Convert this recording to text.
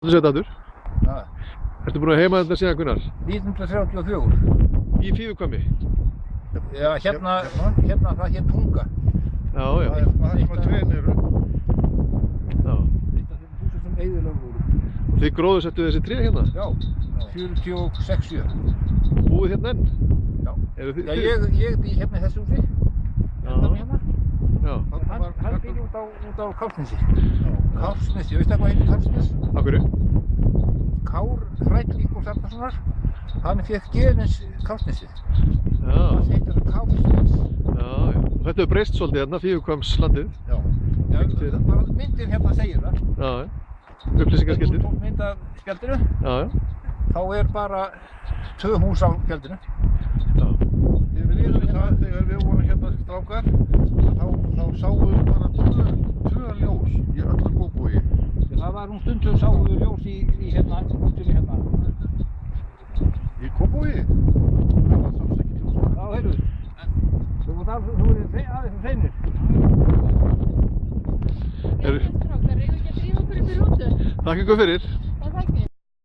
Þú segir þetta aftur. Ja. Ertu búinn að heima þetta síðan Gunnar? 1934. Í Fífuhvammi? Já, hérna það hér Tunga. Já, já. Það sem að tvein eru. Já. Eitt af þeim húsum sem eyðilega voru. Og þið gróðursettu þessi tré hérna? Já, 46. Búið hérna enn? Já. Þið, Já, ég bý hérna í þessu húsi. Hérna. Já. Hann býr út á Kársnesi. Kársnesi, veistu hvað heitir Kársnes? Af hverju? Kár Þrællík og Sarnarssonar. Hann fekk gefins Kársnesið. Já. Það heitir það Kársnes. Já, já. Þetta hefur breyst svolítið hérna, Fífukvamslandið. Já. Já, bara myndin hérna segir það. Já, já. Upplýsingaskiltið. Ef þú tók mynd af spjaldinu, Já, já. þá er bara 2 hús á spjaldinu. Já. Þegar við vorum hérna strákar, þá sáum við bara tvö ljós í öllum Kópavogi. Það var stundum sáum við ljós í hérna, húsinu hérna. Í Kópavogi? Það var sást ekki ljós. Já, heyrðu. Þú er aðeins hreinir. Takk ykkur fyrir.